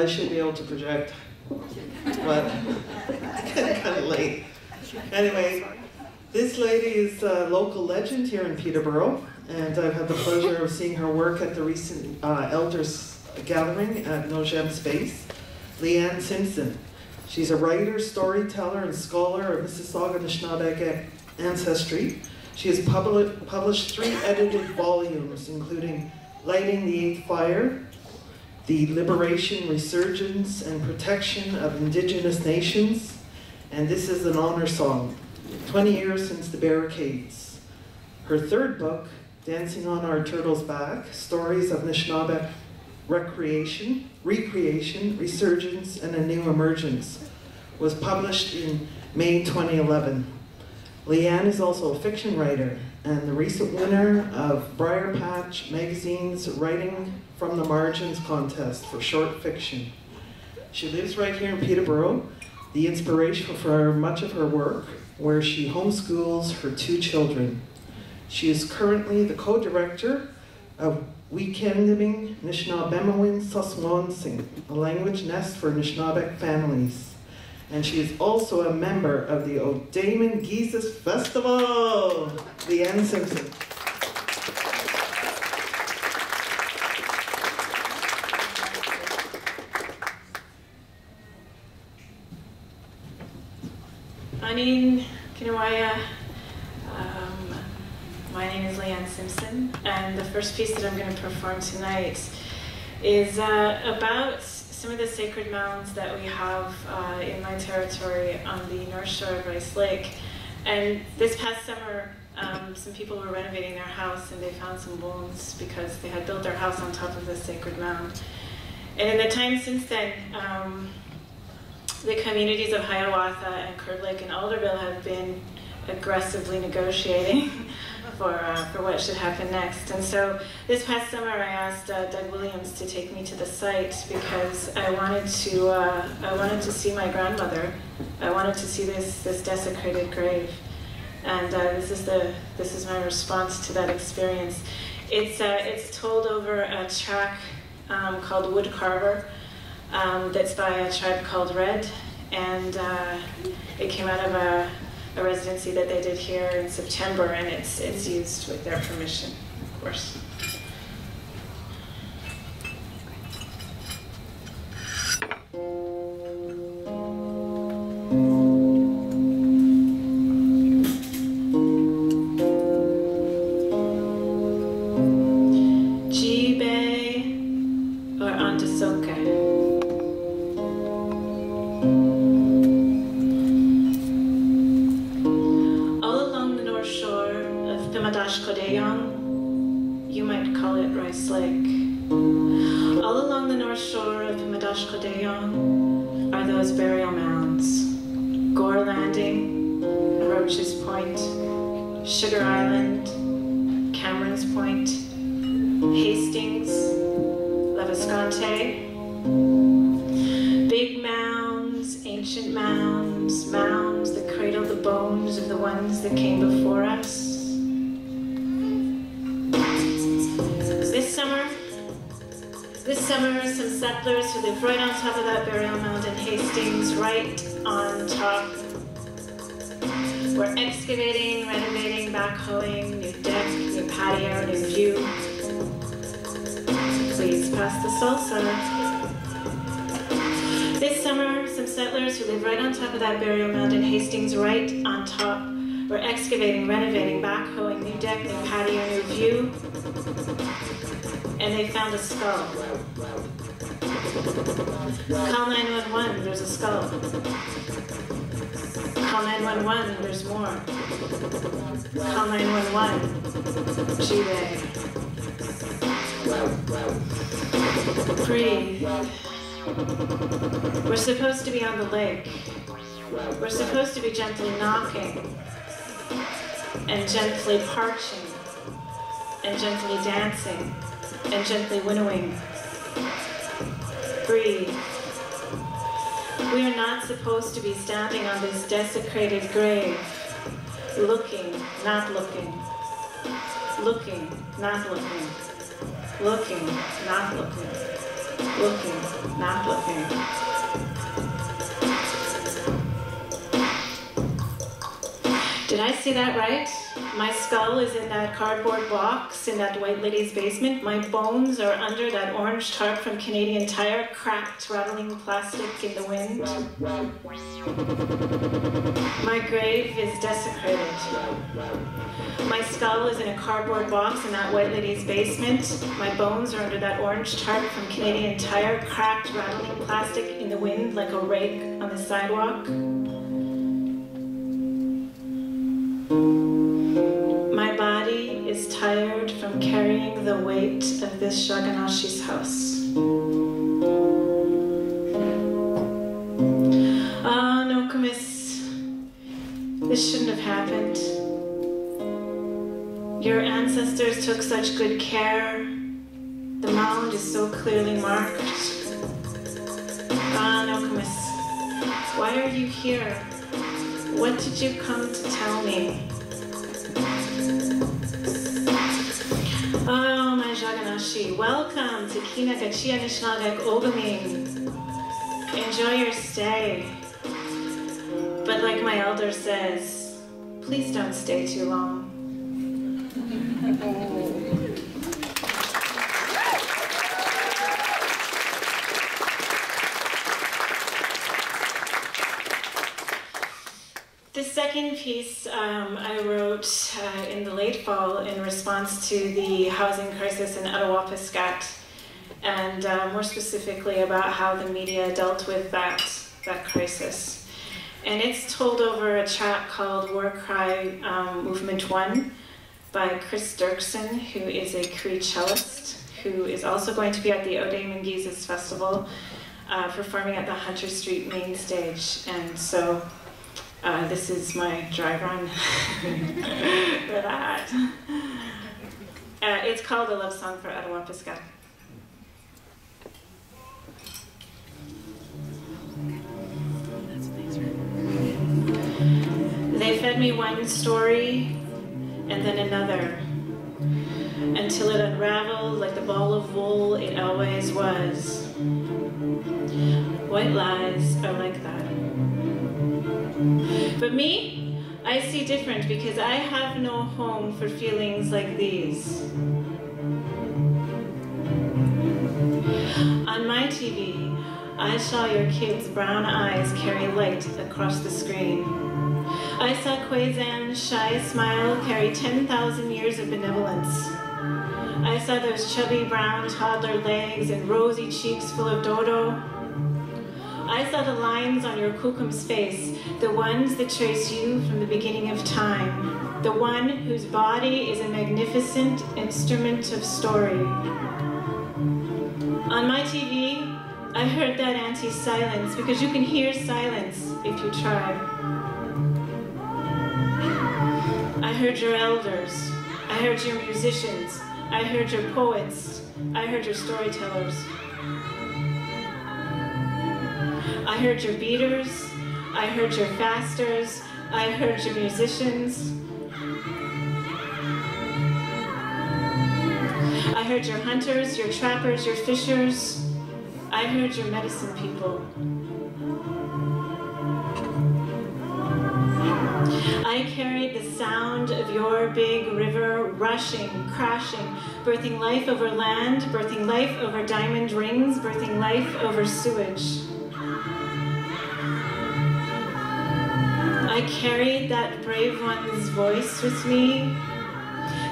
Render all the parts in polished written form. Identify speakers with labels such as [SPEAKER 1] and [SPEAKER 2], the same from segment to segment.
[SPEAKER 1] I should be able to project, but it's getting kind of late. Anyway, this lady is a local legend here in Peterborough, and I've had the pleasure of seeing her work at the recent Elders Gathering at No Gem Space. Leanne Simpson. She's a writer, storyteller, and scholar of Mississauga Anishinaabe ancestry. She has published 3 edited volumes, including Lighting the Eighth Fire, The Liberation, Resurgence, and Protection of Indigenous Nations, and this is an honor song, 20 Years Since the Barricades. Her 3rd book, Dancing on Our Turtle's Back, Stories of Anishinaabe Recreation, Resurgence, and a New Emergence, was published in May 2011. Leanne is also a fiction writer and the recent winner of Briar Patch Magazine's Writing from the Margins contest for short fiction. She lives right here in Peterborough, the inspiration for much of her work, where she homeschools her 2 children. She is currently the co-director of Weekending Anishinaabe Saswansing, a language nest for Anishinaabe families. And she is also a member of the O'Damon Geesis Festival. Leanne Simpson.
[SPEAKER 2] Anin Kinawaya. My name is Leanne Simpson, and the first piece that I'm going to perform tonight is about some of the sacred mounds that we have in my territory on the north shore of Rice Lake. And this past summer, some people were renovating their house and they found some bones because they had built their house on top of this sacred mound. And in the time since then, the communities of Hiawatha and Curd Lake and Alderville have been aggressively negotiating for what should happen next. And so this past summer I asked Doug Williams to take me to the site because I wanted to see my grandmother. I wanted to see this desecrated grave. And this is my response to that experience. It's told over a track called Wood Carver that's by a tribe called Red, and it came out of a residency that they did here in September, and it's used with their permission, of course. Jibe or Antasoke. You might call it Rice Lake. All along the north shore of Himadashkodeyong are those burial mounds. Gore Landing, Roach's Point, Sugar Island, Cameron's Point, Hastings, Leviscante. Big mounds, ancient mounds, mounds that cradle the bones of the ones that came before us. This summer, some settlers who live right on top of that burial mound in Hastings, right on top, were excavating, renovating, backhoeing, new deck, new patio, new view. Please pass the salsa. This summer, some settlers who live right on top of that burial mound in Hastings, right on top, were excavating, renovating, backhoeing, new deck, new patio, new view. And they found a skull. Call 911, there's a skull. Call 911, there's more. Call 911, Jibe. Breathe. We're supposed to be on the lake. We're supposed to be gently knocking, and gently parching, and gently dancing, and gently winnowing. Breathe. We are not supposed to be standing on this desecrated grave, looking, not looking, looking, not looking, looking, not looking, looking, not looking. Did I see that right? My skull is in that cardboard box in that white lady's basement. My bones are under that orange tarp from Canadian Tire, cracked, rattling plastic in the wind. My grave is desecrated. My skull is in a cardboard box in that white lady's basement. My bones are under that orange tarp from Canadian Tire, cracked, rattling plastic in the wind like a rake on the sidewalk. My body is tired from carrying the weight of this Shaganashi's house. Ah, no, Kamis, this shouldn't have happened. Your ancestors took such good care. The mound is so clearly marked. Ah, no, Kamis, why are you here? What did you come to tell me? Oh, my Jaganashi, welcome to Kinakachia Nishnagak Ogaming. Enjoy your stay. But like my elder says, please don't stay too long. The second piece I wrote in the late fall in response to the housing crisis in Attawapiskat, and more specifically about how the media dealt with that crisis. And it's told over a track called War Cry Movement 1 by Chris Dirksen, who is a Cree cellist, who is also going to be at the O'Day Mengises Festival, performing at the Hunter Street main stage. And so this is my dry run for that. It's called A Love Song for Attawapiskat. They fed me one story and then another, until it unraveled like the ball of wool it always was. White lies are like that. But me, I see different because I have no home for feelings like these. On my TV, I saw your kids' brown eyes carry light across the screen. I saw Kwezan's shy smile carry 10,000 years of benevolence. I saw those chubby brown toddler legs and rosy cheeks full of dodo. I saw the lines on your kukum's face, the ones that trace you from the beginning of time, the one whose body is a magnificent instrument of story. On my TV, I heard that anti-silence, because you can hear silence if you try. I heard your elders, I heard your musicians, I heard your poets, I heard your storytellers. I heard your beaters, I heard your fasters, I heard your musicians. I heard your hunters, your trappers, your fishers. I heard your medicine people. I carried the sound of your big river rushing, crashing, birthing life over land, birthing life over diamond rings, birthing life over sewage. I carried that brave one's voice with me,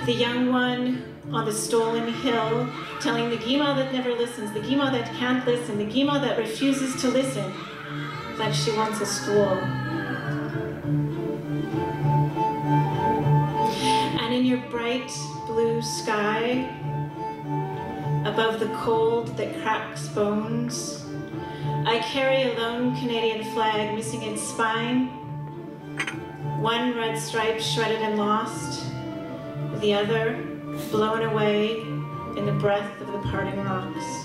[SPEAKER 2] the young one on the stolen hill, telling the Gima that never listens, the Gima that can't listen, the Gima that refuses to listen, like she wants a school. And in your bright blue sky, above the cold that cracks bones, I carry a lone Canadian flag missing its spine, one red stripe shredded and lost, the other blown away in the breath of the parting rocks.